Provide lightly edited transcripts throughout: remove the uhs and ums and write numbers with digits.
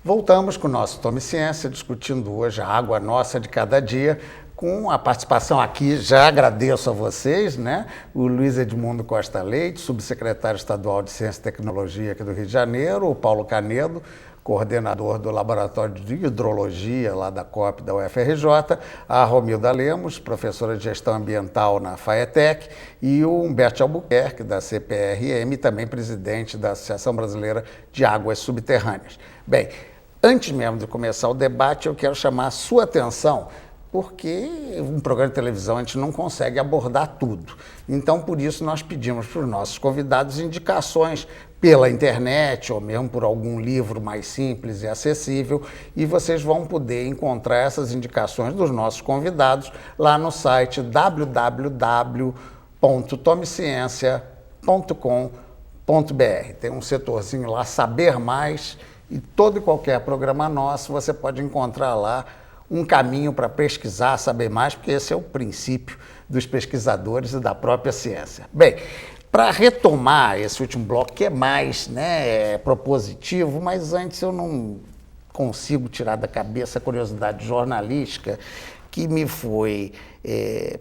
Voltamos com o nosso Tome Ciência, discutindo hoje a água nossa de cada dia, com a participação aqui, já agradeço a vocês, né? O Luiz Edmundo Costa Leite, subsecretário estadual de Ciência e Tecnologia aqui do Rio de Janeiro, o Paulo Canedo, coordenador do Laboratório de Hidrologia lá da COP da UFRJ, a Romilda Lemos, professora de Gestão Ambiental na FAETEC, e o Humberto Albuquerque, da CPRM, também presidente da Associação Brasileira de Águas Subterrâneas. Bem, antes mesmo de começar o debate, eu quero chamar a sua atenção, porque um programa de televisão a gente não consegue abordar tudo. Então, por isso, nós pedimos para os nossos convidados indicações pela internet ou mesmo por algum livro mais simples e acessível, e vocês vão poder encontrar essas indicações dos nossos convidados lá no site www.tomeciencia.com.br. Tem um setorzinho lá, Saber Mais, e todo e qualquer programa nosso você pode encontrar lá um caminho para pesquisar, saber mais, porque esse é o princípio dos pesquisadores e da própria ciência. Bem, para retomar esse último bloco, que é mais propositivo, mas antes eu não consigo tirar da cabeça a curiosidade jornalística que me foi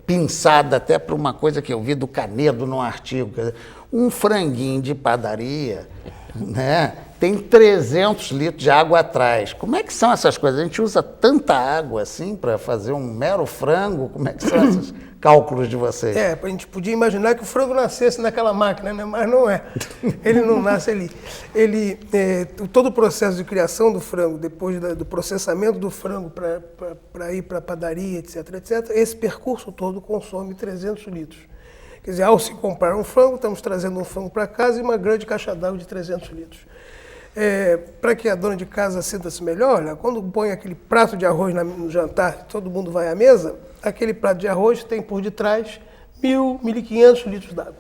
pinçada até por uma coisa que eu vi do Canedo num artigo. Quer dizer, um franguinho de padaria, né, tem 300 litros de água atrás. Como é que são essas coisas? A gente usa tanta água assim para fazer um mero frango? Como é que são esses cálculos de vocês? A gente podia imaginar que o frango nascesse naquela máquina, né? Mas não é. Ele não nasce ali. Todo o processo de criação do frango, depois do processamento do frango para ir para a padaria, etc., esse percurso todo consome 300 litros. Quer dizer, ao se comprar um frango, estamos trazendo um frango para casa e uma grande caixa d'água de 300 litros. Para que a dona de casa sinta-se melhor, olha, quando põe aquele prato de arroz no jantar, todo mundo vai à mesa, aquele prato de arroz tem por detrás 1.500 litros d'água.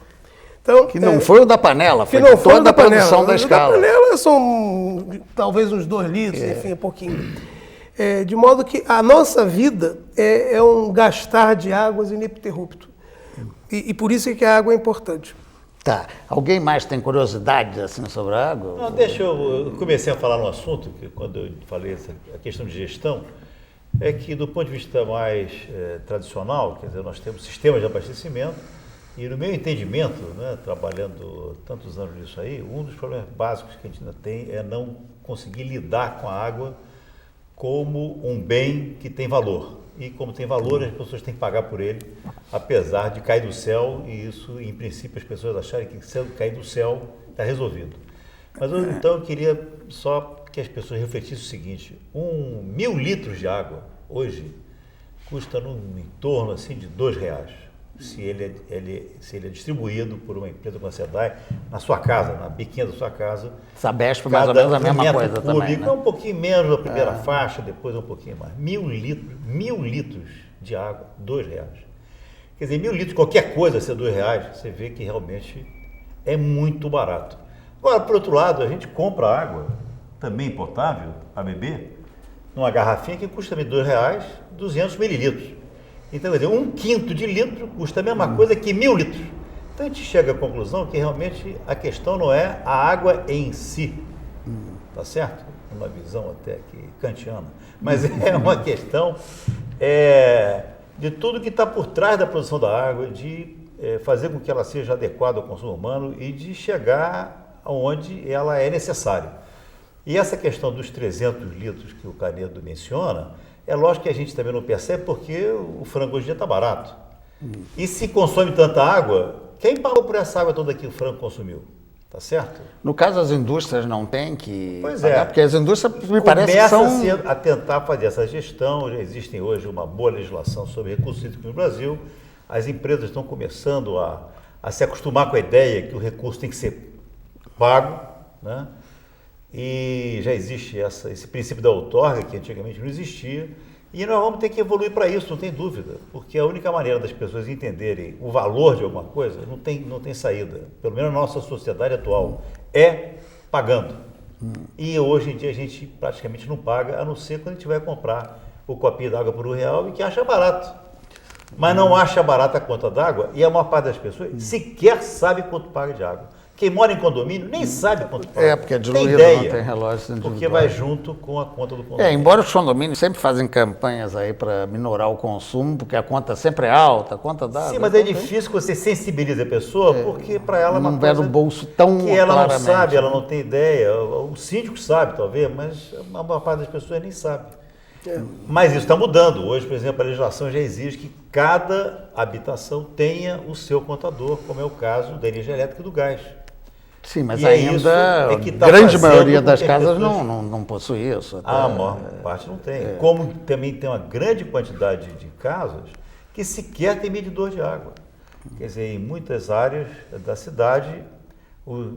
Então, que não foi o da panela, foi de toda a produção da escala. O da panela são talvez uns 2 litros, enfim, é pouquinho. De modo que a nossa vida é um gastar de águas ininterrupto. E por isso é que a água é importante. Tá. Alguém mais tem curiosidade assim, sobre a água? Não, eu comecei a falar no assunto, que quando eu falei a questão de gestão, é que do ponto de vista mais tradicional, quer dizer, nós temos sistemas de abastecimento, e no meu entendimento, né, trabalhando tantos anos nisso aí, um dos problemas básicos que a gente ainda tem é não conseguir lidar com a água como um bem que tem valor. E como tem valor, as pessoas têm que pagar por ele, apesar de cair do céu, e isso, em princípio, as pessoas acharem que se cair do céu, está resolvido. Mas então eu queria só que as pessoas refletissem o seguinte: 1.000 litros de água, hoje, custa em torno assim, de R$2, se ele é distribuído por uma empresa como a SEDAI, na sua casa, na biquinha da sua casa. Sabesp, mais ou menos a mesma coisa público, também, né? É um pouquinho menos na primeira faixa, depois um pouquinho mais. 1.000 litros de água, R$2. Quer dizer, 1.000 litros, qualquer coisa ser R$2, você vê que realmente é muito barato. Agora, por outro lado, a gente compra água, também potável, a beber, numa garrafinha que custa também R$2, 200 mililitros. Então, quer dizer, 1/5 de litro custa a mesma coisa que 1.000 litros. Então, a gente chega à conclusão que realmente a questão não é a água em si, tá certo? Uma visão até que kantiana, mas é uma questão de tudo que está por trás da produção da água, de fazer com que ela seja adequada ao consumo humano e de chegar onde ela é necessária. E essa questão dos 300 litros que o Canedo menciona, é lógico que a gente também não percebe porque o frango hoje em dia está barato. E se consome tanta água, quem pagou por essa água toda que o frango consumiu? Tá certo? No caso, as indústrias não têm que pois pagar, porque as indústrias, me parece que são... Começa a tentar fazer essa gestão, já existe hoje uma boa legislação sobre recursos hídricos no Brasil, as empresas estão começando a se acostumar com a ideia que o recurso tem que ser pago, né? E já existe esse princípio da outorga, que antigamente não existia, e nós vamos ter que evoluir para isso, não tem dúvida, porque a única maneira das pessoas entenderem o valor de alguma coisa não tem saída, pelo menos na nossa sociedade atual, é pagando. E hoje em dia a gente praticamente não paga, a não ser quando a gente vai comprar o copinho d'água por R$1 e que acha barato. Mas não acha barata a conta d'água, e a maior parte das pessoas sequer sabe quanto paga de água. Quem mora em condomínio nem sabe quanto paga. Porque é tem diluído, ideia, não tem relógios individuais. porque vai junto com a conta do condomínio. Embora os condomínios sempre fazem campanhas aí para minorar o consumo, porque a conta sempre é alta, a conta dá. Sim, mas é difícil que você sensibilize a pessoa, porque para ela é uma não vai coisa no bolso tão que ela não claramente, sabe, ela né? não tem ideia. O síndico sabe, talvez, mas a maior parte das pessoas nem sabe. Mas isso está mudando. Hoje, por exemplo, a legislação já exige que cada habitação tenha o seu contador, como é o caso da energia elétrica e do gás. Sim, mas E é isso ainda que tá a grande fazendo maioria com das que as casas pessoas- não possui isso. Até. A maior parte não tem. Como também tem uma grande quantidade de casas que sequer tem medidor de água. Quer dizer, em muitas áreas da cidade,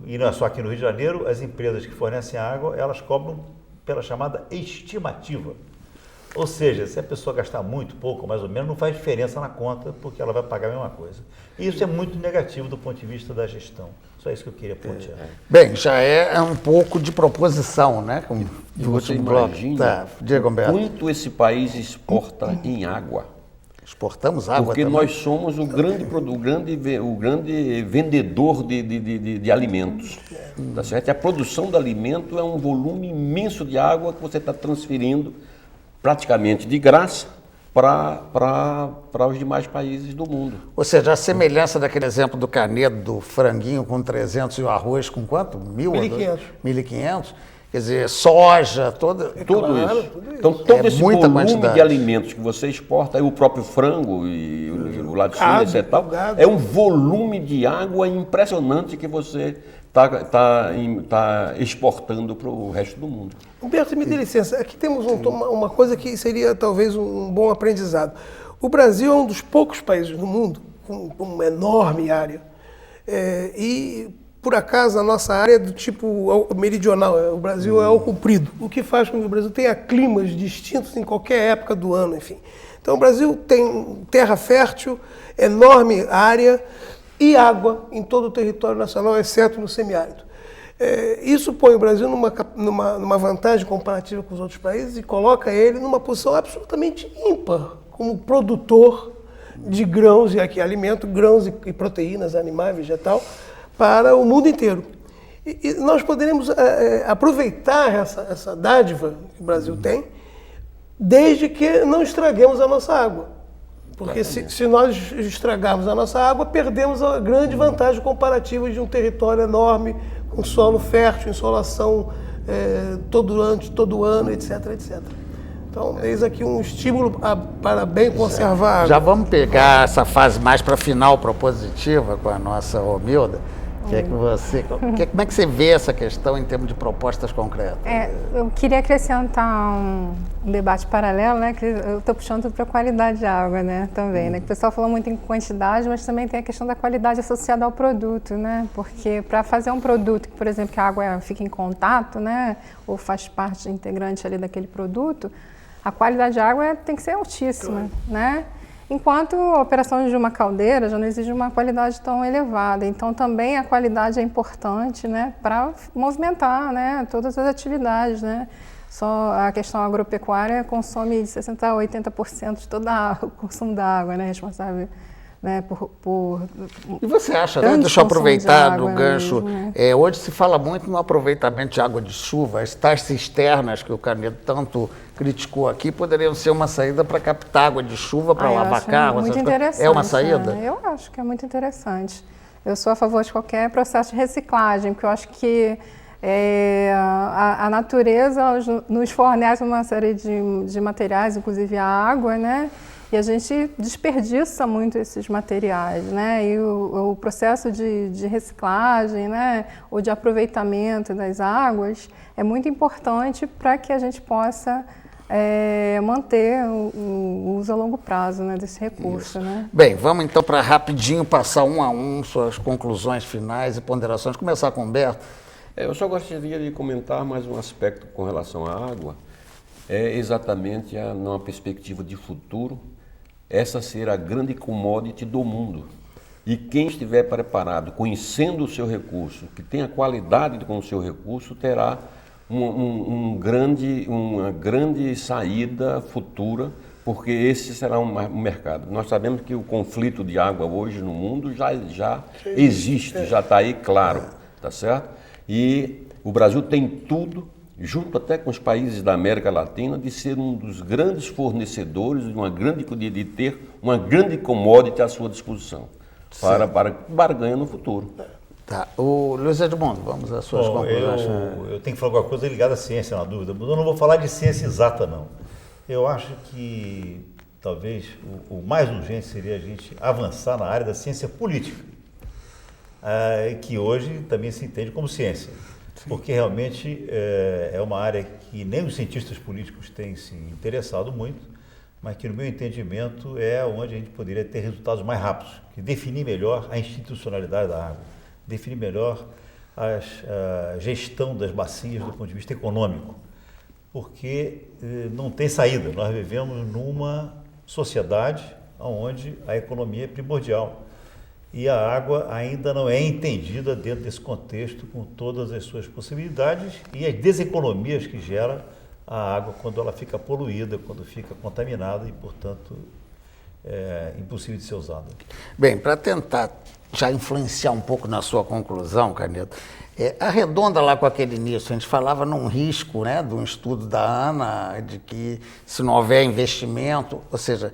e não é só aqui no Rio de Janeiro, as empresas que fornecem água, elas cobram pela chamada estimativa. Ou seja, se a pessoa gastar muito, pouco, mais ou menos, não faz diferença na conta, porque ela vai pagar a mesma coisa. E isso é muito negativo do ponto de vista da gestão. Só isso que eu queria pontuar. Bem, já é um pouco de proposição, né? Como E do você último bloco. imagina Tá, diga, Humberto. quanto esse país exporta em água. Exportamos água Porque também. nós somos o grande vendedor de alimentos. Tá certo? E a produção de alimento é um volume imenso de água que você está transferindo praticamente de graça para os demais países do mundo. Ou seja, a semelhança daquele exemplo do Canedo, do franguinho com 300 e o arroz com quanto? 1.500. 1.500? Quer dizer, soja, toda... Tudo claro, isso. tudo isso. Então, todo esse muita volume quantidade. de alimentos que você exporta, aí o próprio frango e o laticínio, Gado, etc. tal, o gado. é um volume de água impressionante que você está exportando para o resto do mundo. Humberto, me dê licença, aqui temos uma coisa que seria talvez um bom aprendizado. O Brasil é um dos poucos países no mundo com uma enorme área. E, por acaso, a nossa área é do tipo meridional, o Brasil é ao comprido, o que faz com que o Brasil tenha climas distintos em qualquer época do ano, enfim. Então, o Brasil tem terra fértil, enorme área e água em todo o território nacional, exceto no semiárido. Isso põe o Brasil numa vantagem comparativa com os outros países e coloca ele numa posição absolutamente ímpar como produtor de grãos e aqui alimento, grãos e proteínas animais, vegetal, para o mundo inteiro. E nós poderemos aproveitar essa dádiva que o Brasil tem, desde que não estraguemos a nossa água. Porque se nós estragarmos a nossa água, perdemos a grande vantagem comparativa de um território enorme, com solo fértil, insolação todo ano, etc, etc. Então, eis aqui um estímulo para bem conservar a água. Já vamos pegar essa fase mais para final propositiva com a nossa Romilda. Como é que você vê essa questão em termos de propostas concretas? Eu queria acrescentar um debate paralelo, né? Que eu estou puxando para a qualidade de água, né? Também, né? Que o pessoal falou muito em quantidade, mas também tem a questão da qualidade associada ao produto, né? Porque para fazer um produto que, por exemplo, que a água fica em contato, né? Ou faz parte integrante ali daquele produto, a qualidade de água tem que ser altíssima, né? Enquanto a operação de uma caldeira já não exige uma qualidade tão elevada. Então, também a qualidade é importante, né, para movimentar, né, todas as atividades. Né? Só a questão agropecuária consome de 60% a 80% de todo o consumo da água, né, responsável, né, por E você acha, né? grande Deixa eu consumo aproveitar de do água gancho. mesmo, né? Hoje se fala muito no aproveitamento de água de chuva. As tais cisternas que o Canedo tanto criticou aqui poderiam ser uma saída para captar água de chuva, para eu lavar acho carro. muito essas coisas. interessante. É uma saída? Né? Eu acho que é muito interessante. Eu sou a favor de qualquer processo de reciclagem, porque eu acho que a natureza nos fornece uma série de materiais, inclusive a água, né? E a gente desperdiça muito esses materiais, né? E o processo de reciclagem, né? Ou de aproveitamento das águas é muito importante para que a gente possa manter o uso a longo prazo, né, desse recurso. Né? Bem, vamos então para rapidinho passar um a um suas conclusões finais e ponderações. Começar com o Humberto. Eu só gostaria de comentar mais um aspecto com relação à água. É exatamente numa perspectiva de futuro, essa ser a grande commodity do mundo. E quem estiver preparado, conhecendo o seu recurso, que tenha qualidade com o seu recurso, terá uma grande saída futura, porque esse será um mercado. Nós sabemos que o conflito de água hoje no mundo já existe, já está aí claro. tá certo? E o Brasil tem tudo, junto até com os países da América Latina, de ser um dos grandes fornecedores, de ter uma grande commodity à sua disposição para barganha no futuro. Tá. O Luiz Edmundo, vamos às suas conclusões. Eu tenho que falar alguma coisa ligada à ciência, uma dúvida, mas eu não vou falar de ciência exata, não. Eu acho que talvez o mais urgente seria a gente avançar na área da ciência política, que hoje também se entende como ciência. Sim. Porque realmente é uma área que nem os cientistas políticos têm se interessado muito, mas que, no meu entendimento, é onde a gente poderia ter resultados mais rápidos, que definir melhor a institucionalidade da água, definir melhor a gestão das bacias do ponto de vista econômico, porque não tem saída. Nós vivemos numa sociedade onde a economia é primordial e a água ainda não é entendida dentro desse contexto com todas as suas possibilidades e as deseconomias que gera a água quando ela fica poluída, quando fica contaminada e, portanto, impossível de ser usada. Bem, para tentar já influenciar um pouco na sua conclusão, Canedo, arredonda lá com aquele início, a gente falava num risco, né, de um estudo da ANA, de que se não houver investimento, ou seja,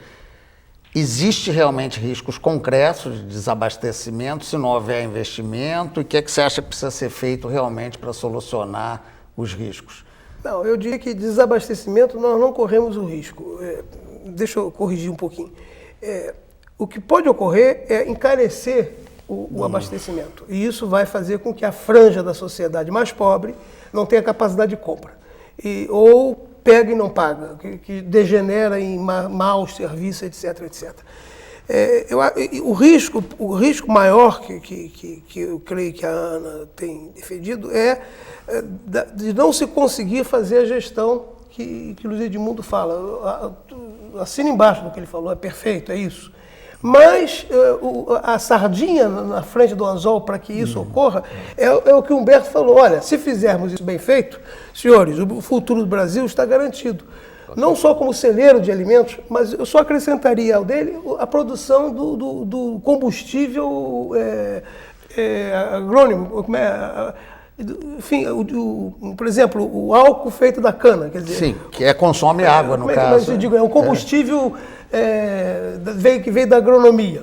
existe realmente riscos concretos de desabastecimento se não houver investimento, e o que é que você acha que precisa ser feito realmente para solucionar os riscos? Não, eu diria que desabastecimento nós não corremos o risco. Deixa eu corrigir um pouquinho. O que pode ocorrer é encarecer o abastecimento. E isso vai fazer com que a franja da sociedade mais pobre não tenha capacidade de compra. Ou pega e não paga, que degenera em maus serviços, etc, etc. O risco maior que eu creio que a ANA tem defendido é de não se conseguir fazer a gestão que o Luiz Edmundo fala. Assina embaixo do que ele falou, é perfeito, é isso. Mas a sardinha na frente do anzol para que isso ocorra é o que o Humberto falou. Olha, se fizermos isso bem feito, senhores, o futuro do Brasil está garantido. Não só como celeiro de alimentos, mas eu só acrescentaria ao dele a produção do combustível agrônimo, enfim, por exemplo, o álcool feito da cana. Quer dizer, sim, que consome água, no caso. Mas eu digo, é um combustível que veio da agronomia,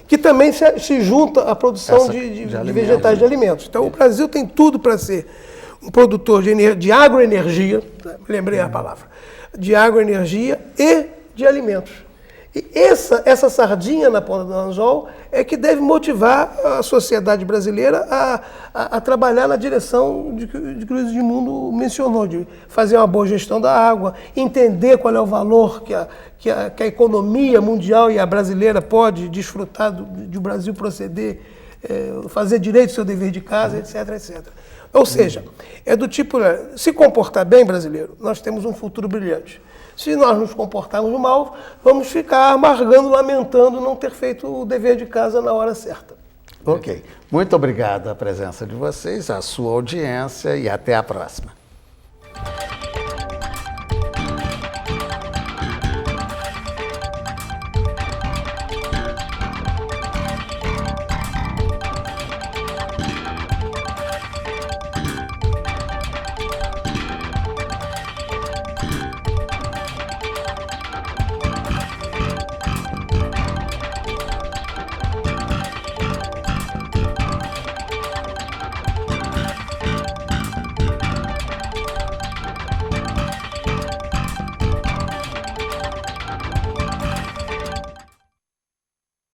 que também se junta à produção de vegetais, de alimentos. Então, o Brasil tem tudo para ser um produtor de agroenergia, lembrei a palavra, de agroenergia e de alimentos. E essa sardinha na ponta do anzol é que deve motivar a sociedade brasileira a trabalhar na direção de que o Luiz Edmundo mencionou, de fazer uma boa gestão da água, entender qual é o valor que a economia mundial e a brasileira pode desfrutar de o Brasil proceder, fazer direito ao seu dever de casa, etc, etc. Ou seja, é do tipo, se comportar bem, brasileiro, nós temos um futuro brilhante. Se nós nos comportarmos mal, vamos ficar amargando, lamentando não ter feito o dever de casa na hora certa. Ok. Muito obrigado a presença de vocês, a sua audiência e até a próxima.